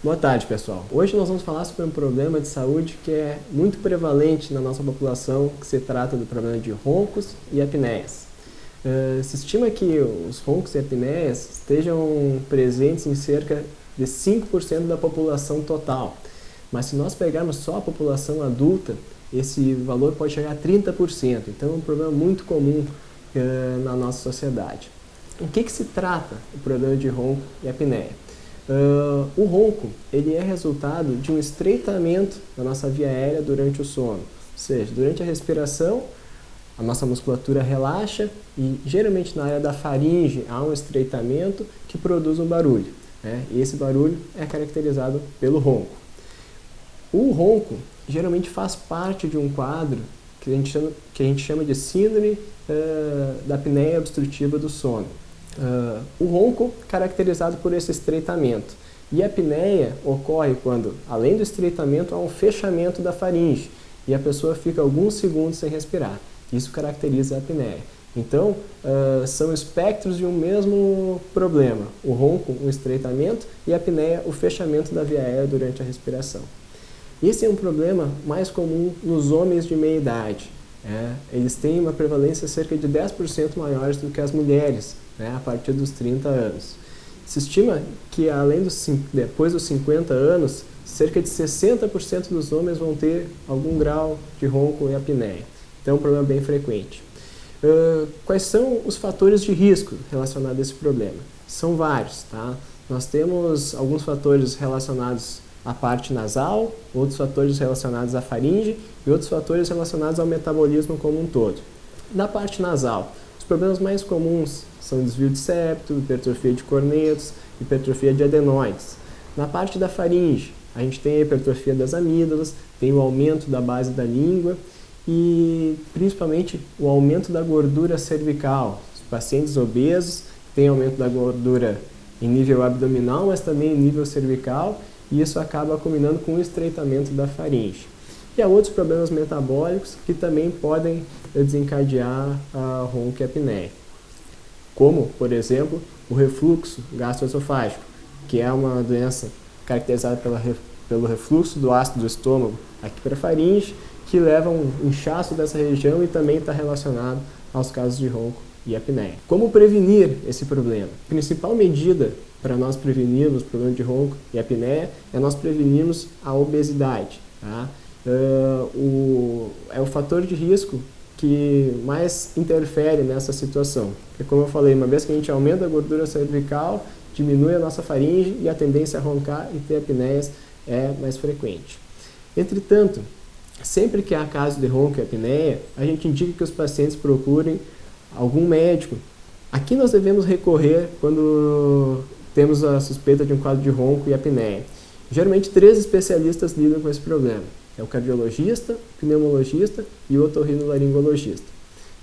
Boa tarde, pessoal. Hoje nós vamos falar sobre um problema de saúde que é muito prevalente na nossa população, que se trata do problema de roncos e apneias. Se estima que os roncos e apneias estejam presentes em cerca de 5% da população total, mas se nós pegarmos só a população adulta, esse valor pode chegar a 30%, então é um problema muito comum na nossa sociedade. O que se trata o problema de ronco e apneia? O ronco ele é resultado de um estreitamento da nossa via aérea durante o sono, ou seja, durante a respiração a nossa musculatura relaxa e geralmente na área da faringe há um estreitamento que produz um barulho, né? E esse barulho é caracterizado pelo ronco. O ronco geralmente faz parte de um quadro que a gente chama de síndrome da apneia obstrutiva do sono. O ronco caracterizado por esse estreitamento. E a apneia ocorre quando, além do estreitamento, há um fechamento da faringe e a pessoa fica alguns segundos sem respirar. Isso caracteriza a apneia. Então, são espectros de um mesmo problema. O ronco, o estreitamento, e a apneia, o fechamento da via aérea durante a respiração. Esse é um problema mais comum nos homens de meia idade. Eles têm uma prevalência cerca de 10% maiores do que as mulheres, a partir dos 30 anos. Se estima que depois dos 50 anos, cerca de 60% dos homens vão ter algum grau de ronco e apneia. Então é um problema bem frequente. Quais são os fatores de risco relacionados a esse problema? São vários, tá? Nós temos alguns fatores relacionados à parte nasal, outros fatores relacionados à faringe e outros fatores relacionados ao metabolismo como um todo. Na parte nasal, os problemas mais comuns são desvio de septo, hipertrofia de cornetos, hipertrofia de adenoides. Na parte da faringe, a gente tem a hipertrofia das amígdalas, tem o aumento da base da língua e principalmente o aumento da gordura cervical. Os pacientes obesos têm aumento da gordura em nível abdominal, mas também em nível cervical, e isso acaba combinando com o estreitamento da faringe. E há outros problemas metabólicos que também podem desencadear a ronco e apneia, como, por exemplo, o refluxo gastroesofágico, que é uma doença caracterizada pelo refluxo do ácido do estômago aqui para a faringe, que leva a um inchaço dessa região e também está relacionado aos casos de ronco e apneia. Como prevenir esse problema? A principal medida para nós prevenirmos o problema de ronco e apneia é nós prevenirmos a obesidade. Tá? É o fator de risco que mais interfere nessa situação. Porque, como eu falei, uma vez que a gente aumenta a gordura cervical, diminui a nossa faringe e a tendência a roncar e ter apneias é mais frequente. Entretanto, sempre que há caso de ronco e apneia, a gente indica que os pacientes procurem algum médico. Aqui nós devemos recorrer quando temos a suspeita de um quadro de ronco e apneia. Geralmente 3 especialistas lidam com esse problema. É o cardiologista, o pneumologista e o otorrinolaringologista.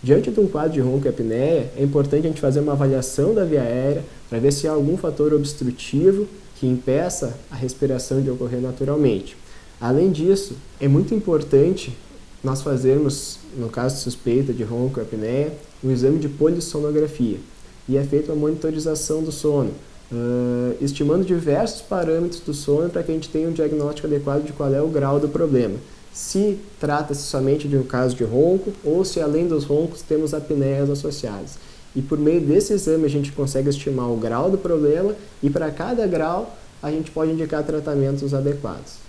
Diante de um quadro de ronco e apneia, é importante a gente fazer uma avaliação da via aérea para ver se há algum fator obstrutivo que impeça a respiração de ocorrer naturalmente. Além disso, é muito importante nós fazermos, no caso de suspeita de ronco e apneia, um exame de polissonografia. E é feita uma monitorização do sono, estimando diversos parâmetros do sono para que a gente tenha um diagnóstico adequado de qual é o grau do problema. Se trata-se somente de um caso de ronco ou se além dos roncos temos apneias associadas. E por meio desse exame a gente consegue estimar o grau do problema e para cada grau a gente pode indicar tratamentos adequados.